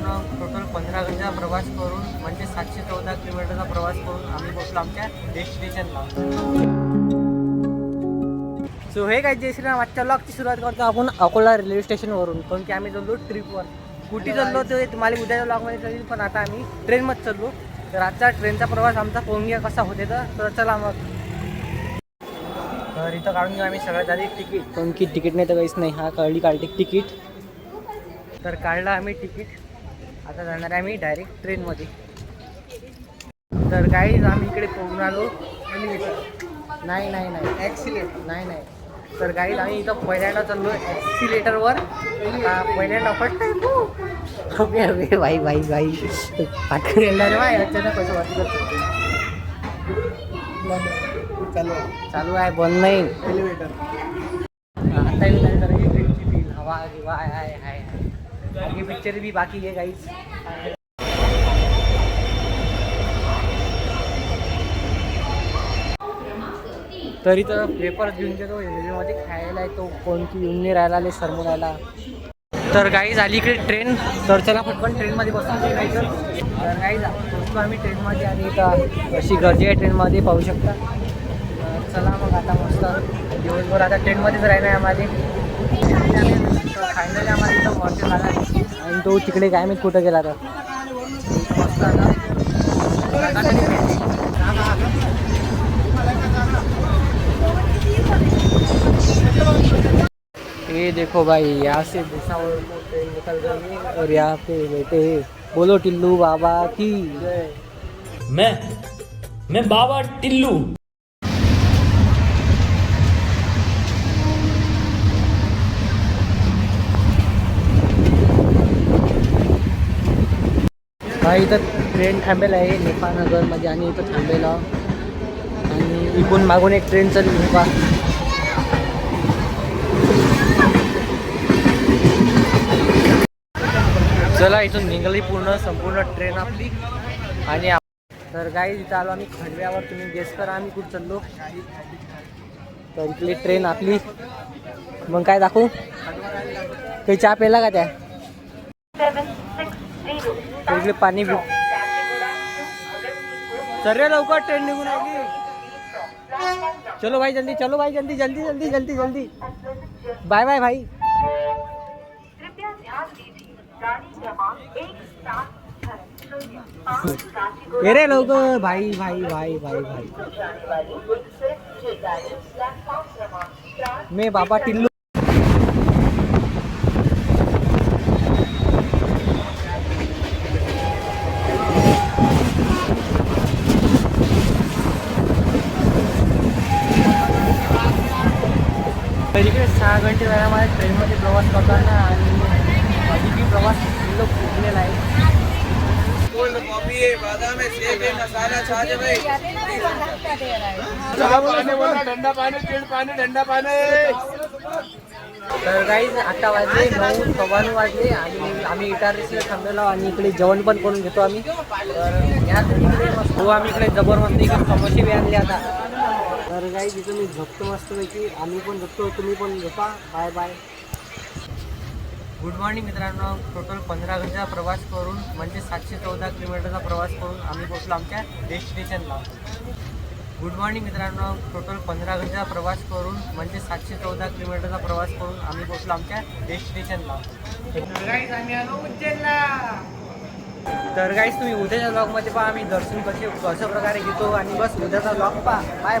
मित्रांनो, टोटल 15 घंटा प्रवास करून म्हणजे 714 किलोमीटरचा प्रवास करून आम्ही पोहोचलो आमच्या डेस्टिनेशनला. सो हे काय जय श्रीराम, आजच्या ब्लॉगची सुरुवात करतो आपण अकोला रेल्वे स्टेशनवरून. कारण की आम्ही चाललो ट्रिपवर. कुठे चाललो ते तुम्हाला उद्याच्या ब्लॉगमध्ये कळेल, पण आता आम्ही ट्रेनमध्ये चाललो. तर आजचा ट्रेनचा प्रवास आमचा पोंगिया कसा होते तर चला मग. तर इथं काढून घेऊ आम्ही सगळ्यात आधी तिकीट. कारण की तिकीट नाही तर काहीच नाही. हा काढते तिकीट. तर काढलं आम्ही तिकीट. आता जाणार आहे आम्ही डायरेक्ट ट्रेनमध्ये. तर काहीच आम्ही इकडे पोहून आलो. नाही ॲक्सिलेटर नाही. तर काही आम्ही इथं पहिल्यांदा चाललो ॲक्सिलेटरवर. पहिल्यांदा फर्स्ट टाईम. अबे भाई पाठवून येणार रे बाय. अचानक कसं वाटलं चालू आहे, बंद नाही एलिव्हेटर. आता येणार ट्रेनची फील, हवा गिवा आहे. बाकी पिक्चर भी बाकी आहे काहीच. तर इथं पेपर घेऊन गेलो रेल्वेमध्ये खायला येतो. कोणती येऊन नाही राहिला सरमून राहिला. तर काही झाली इकडे ट्रेन. तर चला पटकन ट्रेनमध्ये बसून जायचं. तर काही बसलो आम्ही ट्रेनमध्ये आणि इथं अशी गर्दी आहे ट्रेनमध्ये, पाहू शकता. चला मग आता मस्त दिवसभर आता ट्रेनमध्येच राहिलं आहे आम्हाला. फायनली आम्हाला इथं हॉटेल आला आणि तो तिकडे काय मी कुठं गेला तर मस्त आता. ये देखो भाई, यहाँ से भूसावल को ट्रेन निकल गई और यहाँ पे बैठे हैं. बोलो टिल्लू बाबा की जय. मैं बाबा टिल्लू. भाई इथं ट्रेन थांबेल आहे नेपाळनगरमध्ये आणि इथं थांबेल आणि इकडून मागून एक ट्रेन चालली नेपाळ. चला इथून निघाली संपूर्ण ट्रेन आपली. आणि तर काही इथं आलो आम्ही खंडव्यावर. तुम्ही गेस करा आम्ही कुठं चाललो. तर इथली ट्रेन आपली. मग काय दाखवू, काही चहा प्यायला का त्या इकडे पाणी बी. सर्व लवकर ट्रेन निघून आली. चलो भाई जल्दी, चलो भाई जल्दी. बाय भाई. अरे लवकर भाई. मैं बाबा टिल्लू. इकडे 6 घंटे झाला मला ट्रेनमध्ये प्रवास करताना आणि अधिक प्रवास फुटलेला आहे. तर काही आता वाजले 9:15 वाजले आणि आम्ही इटारसीला थांबलेलो आणि इकडे जेवण पण करून घेतो आम्ही. तर हो आम्ही इकडे जबरदस्ती इकडे समोसे बी आणले आता. तर काही तिथं मी झोपतो मस्तपैकी. आम्ही पण झोपतो, तुम्ही पण झोपा. बाय. गुड मॉर्निंग मित्रांनो, टोटल 15 घंटा प्रवास करून म्हणजे 714 किलोमीटरचा प्रवास करून आम्ही पोहोचलो आमच्या डेस्टिनेशनला. गुड मॉर्निंग मित्रांनो, टोटल 15 घंटा प्रवास करून म्हणजे 714 किलोमीटरचा प्रवास करून आम्ही पोहोचलो आमच्या डेस्टिनेशनला. आम्ही आलो उज्जैनला. तर गाईस तुम्ही उद्याच्या ब्लॉगमध्ये पहा आम्ही दर्शन कसं प्रकारे घेतो आणि बस उद्याचा ब्लॉग पहा. बाय.